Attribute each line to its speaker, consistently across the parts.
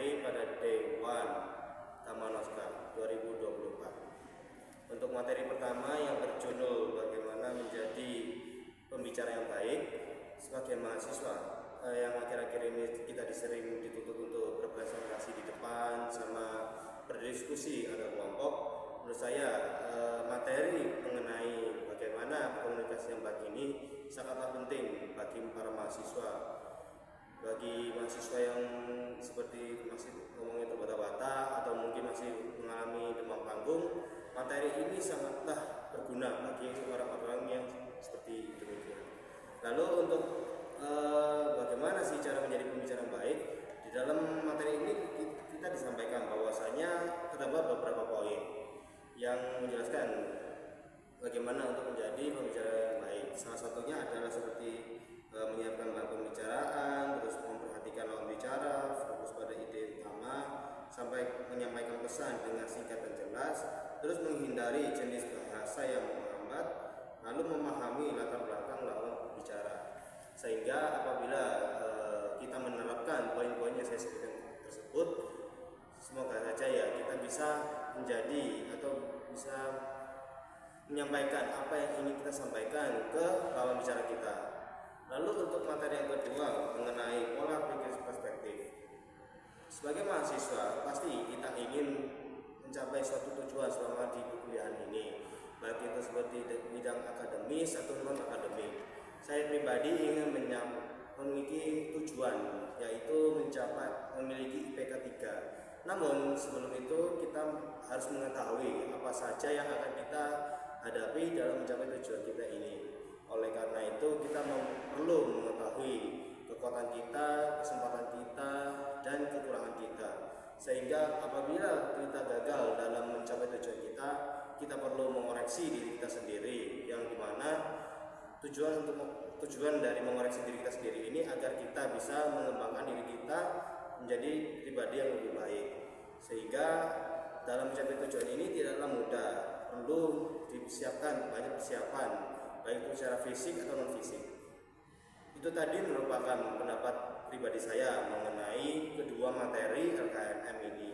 Speaker 1: materi pada Dewan Kamanoska 2024. Untuk materi pertama yang berjudul bagaimana menjadi pembicara yang baik sebagai mahasiswa yang akhir-akhir ini kita sering dituntut untuk berpresentasi di depan sama berdiskusi antar kelompok. Menurut saya materi mengenai bagaimana komunikasi yang baik ini sangatlah penting bagi para mahasiswa. Bagi mahasiswa yang seperti masih ngomongnya terbata-bata atau mungkin masih mengalami demam panggung, materi ini sangatlah berguna bagi orang-orang yang seperti demikian. Lalu untuk bagaimana sih cara menjadi pembicara yang baik? Di dalam materi ini kita disampaikan bahwasanya terdapat beberapa poin yang menjelaskan bagaimana untuk menjadi pembicara yang baik. Salah satunya adalah seperti menyiapkan bahan pembicaraan, terus memperhatikan lawan bicara, fokus pada ide utama, sampai menyampaikan pesan dengan singkat dan jelas, terus menghindari jenis bahasa yang menghambat, lalu memahami latar belakang lawan bicara. Sehingga apabila kita menerapkan poin-poin yang saya sebutkan tersebut, semoga saja ya kita bisa menjadi atau bisa menyampaikan apa yang ingin kita sampaikan ke lawan bicara kita. Lalu untuk materi yang kedua mengenai pola pikir perspektif. Sebagai mahasiswa pasti kita ingin mencapai suatu tujuan selama di perkuliahan ini, baik itu seperti bidang akademis atau non akademik. Saya pribadi ingin memiliki tujuan, yaitu memiliki IPK 3. Namun sebelum itu kita harus mengetahui apa saja yang akan kita hadapi dalam mencapai tujuan kita ini. Oleh karena itu kita perlu mengetahui kekuatan kita, kesempatan kita, dan kekurangan kita. Sehingga apabila kita gagal dalam mencapai tujuan kita perlu mengoreksi diri kita sendiri, yang dimana tujuan dari mengoreksi diri kita sendiri ini agar kita bisa mengembangkan diri kita menjadi pribadi yang lebih baik. Sehingga dalam mencapai tujuan ini tidaklah mudah, perlu disiapkan banyak persiapan, baik itu secara fisik atau non fisik. Itu tadi merupakan pendapat pribadi saya mengenai kedua materi LKMM ini.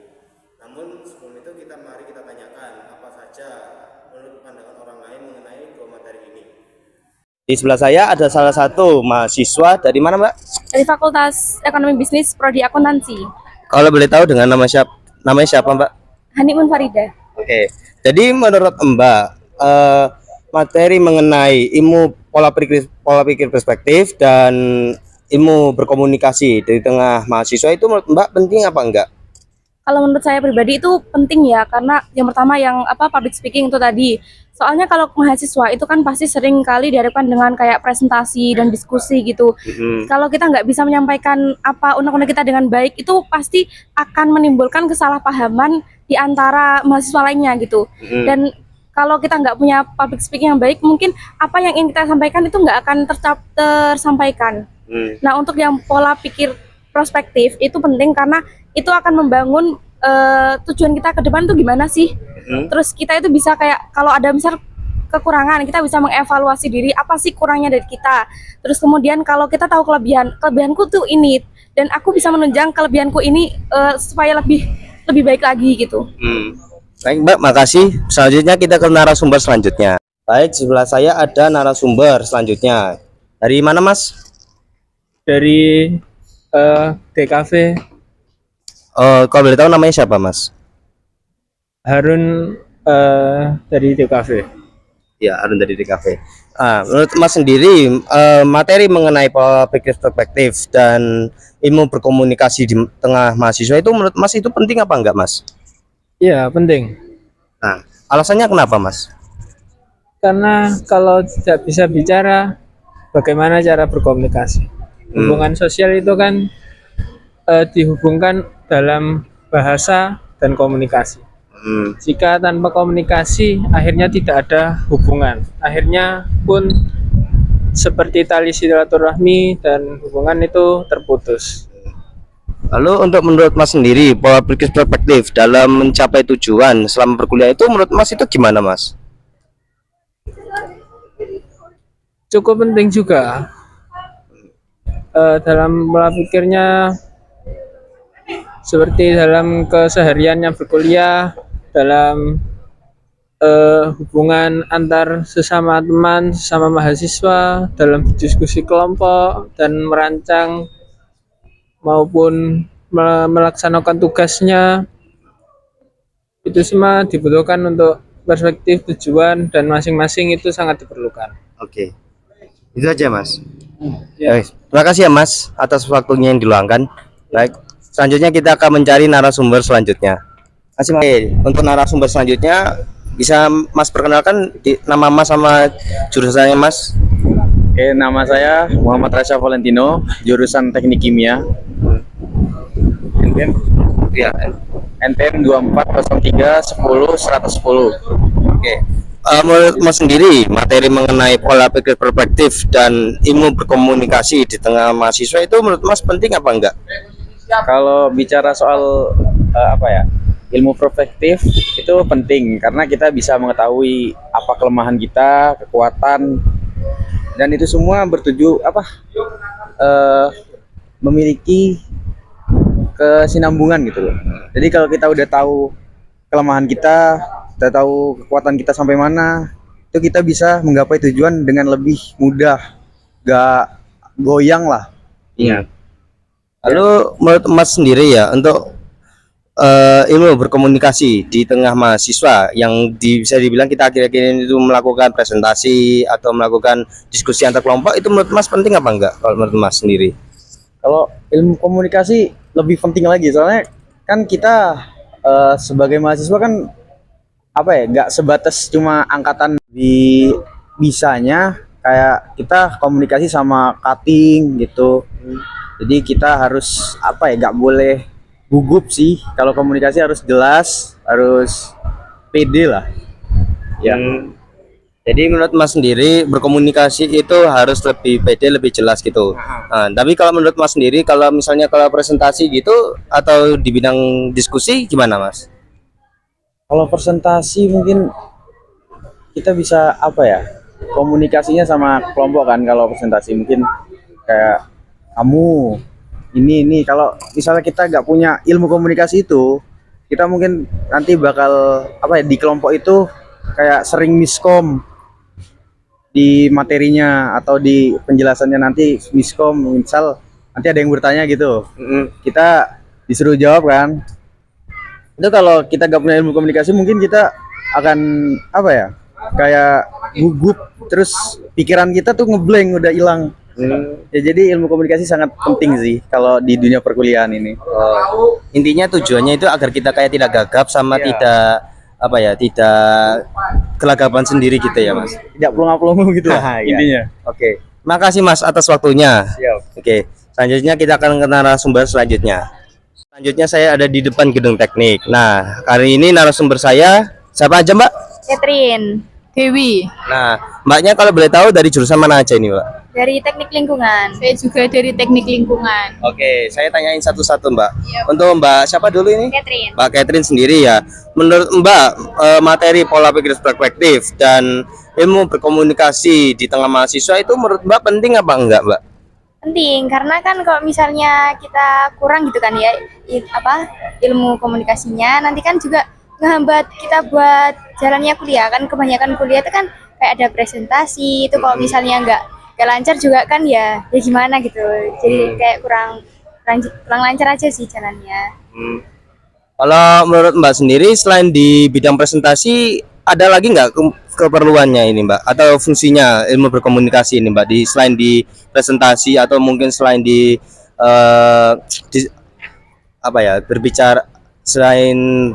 Speaker 1: Namun sebelum itu mari kita tanyakan apa saja menurut pandangan orang lain mengenai dua materi ini.
Speaker 2: Di sebelah saya ada salah satu mahasiswa dari mana, Mbak?
Speaker 3: Dari Fakultas Ekonomi Bisnis Prodi Akuntansi.
Speaker 2: Kalau boleh tahu dengan namanya siapa, Mbak?
Speaker 3: Hani Munfarida.
Speaker 2: Oke. Jadi menurut Mbak, materi mengenai ilmu pola pikir perspektif dan ilmu berkomunikasi dari tengah mahasiswa itu menurut Mbak penting apa enggak?
Speaker 3: Kalau menurut saya pribadi itu penting ya, karena yang pertama yang public speaking itu tadi. Soalnya kalau mahasiswa itu kan pasti sering kali dihadapkan dengan kayak presentasi dan diskusi gitu. Kalau kita nggak bisa menyampaikan undang-undang kita dengan baik, itu pasti akan menimbulkan kesalahpahaman di antara mahasiswa lainnya gitu. Dan kalau kita nggak punya public speaking yang baik, mungkin apa yang ingin kita sampaikan itu nggak akan tersampaikan. Nah, untuk yang pola pikir prospektif itu penting karena itu akan membangun tujuan kita ke depan tuh gimana sih. Terus kita itu bisa kayak kalau ada misal kekurangan, kita bisa mengevaluasi diri apa sih kurangnya dari kita. Terus kemudian kalau kita tahu kelebihanku tuh ini dan aku bisa menunjang kelebihanku ini supaya lebih baik lagi gitu.
Speaker 2: Baik, Mbak, makasih. Selanjutnya kita ke narasumber selanjutnya. Baik, sebelah saya ada narasumber selanjutnya. Dari mana, Mas?
Speaker 4: Dari DKV.
Speaker 2: Kalau boleh tahu namanya siapa, Mas?
Speaker 4: Harun dari DKV.
Speaker 2: Ya, Harun dari DKV. Menurut Mas sendiri, materi mengenai pola pikir perspektif dan ilmu berkomunikasi di tengah mahasiswa itu menurut Mas itu penting apa enggak, Mas?
Speaker 4: Iya, penting.
Speaker 2: Nah, alasannya kenapa, Mas?
Speaker 4: Karena kalau tidak bisa bicara, bagaimana cara berkomunikasi? Hubungan sosial itu kan dihubungkan dalam bahasa dan komunikasi. Jika tanpa komunikasi, akhirnya tidak ada hubungan. Akhirnya pun seperti tali silaturahmi dan hubungan itu terputus.
Speaker 2: Lalu untuk menurut Mas sendiri, pola pikir perspektif dalam mencapai tujuan selama berkuliah itu menurut Mas itu gimana, Mas?
Speaker 4: Cukup penting juga. Dalam pola pikirnya seperti dalam kesehariannya berkuliah, dalam hubungan antar sesama teman, sesama mahasiswa, dalam diskusi kelompok dan merancang maupun melaksanakan tugasnya. Itu semua dibutuhkan untuk perspektif, tujuan, dan masing-masing itu sangat diperlukan.
Speaker 2: Oke. Itu aja, Mas.
Speaker 4: Ya.
Speaker 2: Terima kasih ya, Mas, atas waktunya yang diluangkan. Baik, selanjutnya kita akan mencari narasumber selanjutnya. Terima kasih, Mas. Oke, untuk narasumber selanjutnya bisa Mas perkenalkan nama Mas sama jurusannya, Mas?
Speaker 5: Oke, nama saya Muhammad Rasya Valentino, jurusan Teknik Kimia. NPM
Speaker 2: Ya.
Speaker 5: NPM 2403 10 110.
Speaker 2: Oke. Menurut Mas sendiri, materi mengenai pola pikir perspektif dan ilmu berkomunikasi di tengah mahasiswa itu menurut Mas penting apa enggak?
Speaker 5: Kalau bicara soal ilmu perspektif itu penting karena kita bisa mengetahui apa kelemahan kita, kekuatan, dan itu semua memiliki kesinambungan gitu loh. Jadi kalau kita udah tahu kelemahan kita tahu kekuatan kita sampai mana, itu kita bisa menggapai tujuan dengan lebih mudah, gak goyang lah.
Speaker 2: Iya. Lalu menurut Mas sendiri ya, untuk ilmu berkomunikasi di tengah mahasiswa yang bisa dibilang kita akhir-akhir ini itu melakukan presentasi atau melakukan diskusi antar kelompok, itu menurut Mas penting apa enggak kalau menurut Mas sendiri?
Speaker 5: Kalau ilmu komunikasi lebih penting lagi, soalnya kan kita sebagai mahasiswa kan nggak sebatas cuma angkatan di bisanya, kayak kita komunikasi sama cutting gitu. Jadi kita harus nggak boleh gugup sih. Kalau komunikasi harus jelas, harus pede lah ya.
Speaker 2: Jadi menurut Mas sendiri berkomunikasi itu harus lebih pede, lebih jelas gitu. Nah, tapi kalau menurut Mas sendiri, kalau misalnya kalau presentasi gitu atau di bidang diskusi gimana, Mas?
Speaker 5: Kalau presentasi mungkin kita bisa komunikasinya sama kelompok kan. Kalau presentasi mungkin kayak kamu ini kalau misalnya kita nggak punya ilmu komunikasi itu, kita mungkin nanti bakal di kelompok itu kayak sering miskom di materinya atau di penjelasannya, nanti miskom, misal nanti ada yang bertanya gitu, kita disuruh jawab kan. Itu kalau kita gak punya ilmu komunikasi mungkin kita akan kayak gugup, terus pikiran kita tuh ngeblank, udah hilang. Ya, jadi ilmu komunikasi sangat penting sih kalau di dunia perkuliahan ini.
Speaker 2: Intinya tujuannya itu agar kita kayak tidak gagap sama tidak tidak kelagapan sendiri gitu ya, Mas.
Speaker 5: Tidak pelongo-pelongo gitu lah intinya.
Speaker 2: Oke. Makasih Mas atas waktunya.
Speaker 5: Siap.
Speaker 2: Oke. Selanjutnya kita akan ke narasumber selanjutnya. Selanjutnya saya ada di depan gedung teknik. Nah, kali ini narasumber saya siapa aja, Mbak?
Speaker 3: Catherine,
Speaker 6: Dewi,
Speaker 2: Nah, Mbaknya kalau boleh tahu dari jurusan mana aja ini, Mbak?
Speaker 3: dari teknik lingkungan.
Speaker 6: saya juga dari teknik lingkungan.
Speaker 2: Oke, saya tanyain satu-satu, Mbak. Untuk Mbak siapa dulu ini?
Speaker 3: Catherine.
Speaker 2: Mbak Catherine sendiri ya. Menurut Mbak, materi pola pikir perspektif dan ilmu berkomunikasi di tengah mahasiswa itu menurut Mbak penting apa enggak, Mbak?
Speaker 3: Penting karena kan kalau misalnya kita kurang gitu kan ya ilmu komunikasinya, nanti kan juga ngehambat kita buat jalannya kuliah. Kan kebanyakan kuliah itu kan kayak ada presentasi itu, kalau misalnya nggak lancar juga kan ya gimana gitu. Jadi kayak kurang lancar aja sih jalannya.
Speaker 2: Kalau menurut Mbak sendiri, selain di bidang presentasi ada lagi nggak keperluannya ini, Mbak, atau fungsinya ilmu berkomunikasi ini, Mbak, selain di presentasi atau mungkin selain berbicara, selain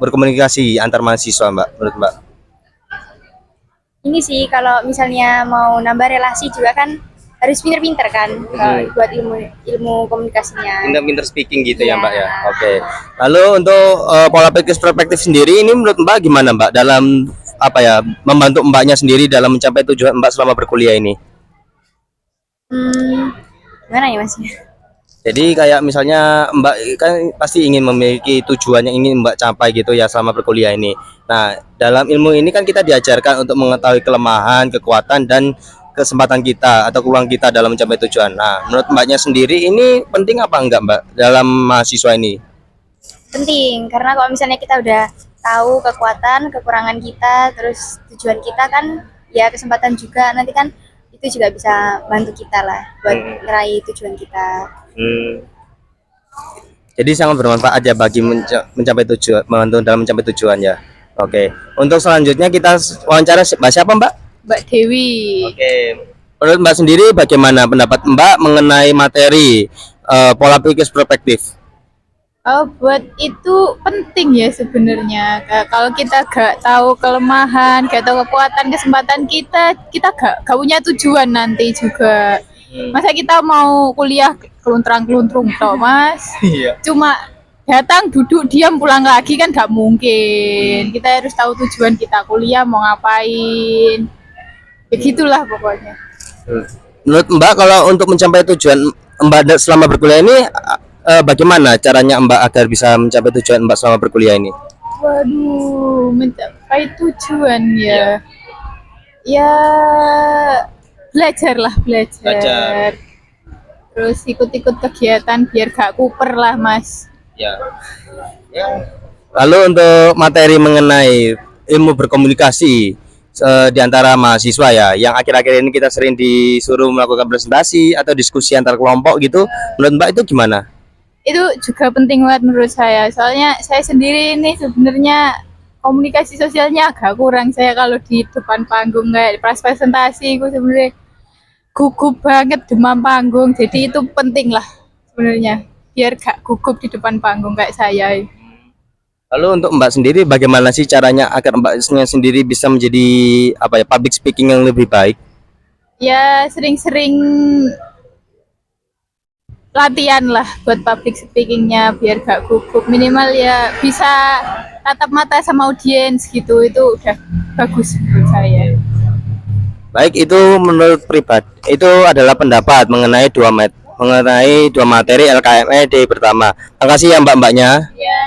Speaker 2: berkomunikasi antar mahasiswa, Mbak, menurut Mbak?
Speaker 3: Ini sih kalau misalnya mau nambah relasi juga kan harus pinter-pinter kan buat ilmu komunikasinya.
Speaker 2: Pinter-pinter speaking gitu ya,
Speaker 3: Iya.
Speaker 2: Mbak ya. Oke. Lalu untuk pola pikir perspektif sendiri ini menurut Mbak gimana, Mbak, dalam membantu Mbaknya sendiri dalam mencapai tujuan Mbak selama berkuliah ini?
Speaker 3: Gimana ya Mas?
Speaker 2: Jadi kayak misalnya Mbak kan pasti ingin memiliki tujuan yang ingin Mbak capai gitu ya selama berkuliah ini. Nah, dalam ilmu ini kan kita diajarkan untuk mengetahui kelemahan, kekuatan, dan kesempatan kita atau peluang kita dalam mencapai tujuan. Nah, menurut Mbaknya sendiri ini penting apa enggak Mbak dalam mahasiswa ini?
Speaker 7: Penting, karena kalau misalnya kita udah tahu kekuatan, kekurangan kita, terus tujuan kita kan ya kesempatan juga, nanti kan itu juga bisa bantu kita lah buat meraih tujuan kita.
Speaker 2: Jadi sangat bermanfaat ya bagi mencapai tujuan, membantu dalam mencapai tujuan ya. Oke. Untuk selanjutnya kita wawancara Mbak siapa Mbak?
Speaker 6: Mbak Dewi.
Speaker 2: Oke. Menurut Mbak sendiri bagaimana pendapat Mbak mengenai materi pola pikir perspektif?
Speaker 6: Oh, buat itu penting ya sebenarnya. Kalau kita gak tahu kelemahan, gak tahu kekuatan, kesempatan kita gak punya tujuan nanti juga. Masa kita mau kuliah keluntrang-keluntrung toh, Mas?
Speaker 2: Iya.
Speaker 6: Cuma datang, duduk, diam, pulang lagi kan gak mungkin. Kita harus tahu tujuan kita kuliah mau ngapain. Begitulah pokoknya.
Speaker 2: Menurut Mbak kalau untuk mencapai tujuan Mbak selama berkuliah ini bagaimana caranya Mbak agar bisa mencapai tujuan Mbak selama berkuliah ini?
Speaker 6: Waduh, mencapai tujuan ya. Ya belajar.
Speaker 2: Belajar.
Speaker 6: Terus ikut-ikut kegiatan biar gak kuper lah, Mas.
Speaker 2: Ya. Lalu untuk materi mengenai ilmu berkomunikasi di antara mahasiswa ya, yang akhir-akhir ini kita sering disuruh melakukan presentasi atau diskusi antar kelompok gitu, menurut Mbak itu gimana?
Speaker 6: Itu juga penting banget menurut saya. Soalnya saya sendiri ini sebenarnya komunikasi sosialnya agak kurang. Saya kalau di depan panggung kayak pas presentasi itu sebenarnya gugup banget, demam panggung. Jadi itu penting lah sebenarnya biar gak gugup di depan panggung kayak saya.
Speaker 2: Lalu untuk Mbak sendiri bagaimana sih caranya agar Mbaknya sendiri bisa menjadi public speaking yang lebih baik?
Speaker 6: Ya sering-sering latihan lah buat public speakingnya biar gak gugup, minimal ya bisa tatap mata sama audiens gitu, itu udah bagus menurut saya.
Speaker 2: Baik, itu menurut pribadi itu adalah pendapat mengenai dua materi LKMED pertama. Terima kasih ya mbak-mbaknya.
Speaker 6: Ya.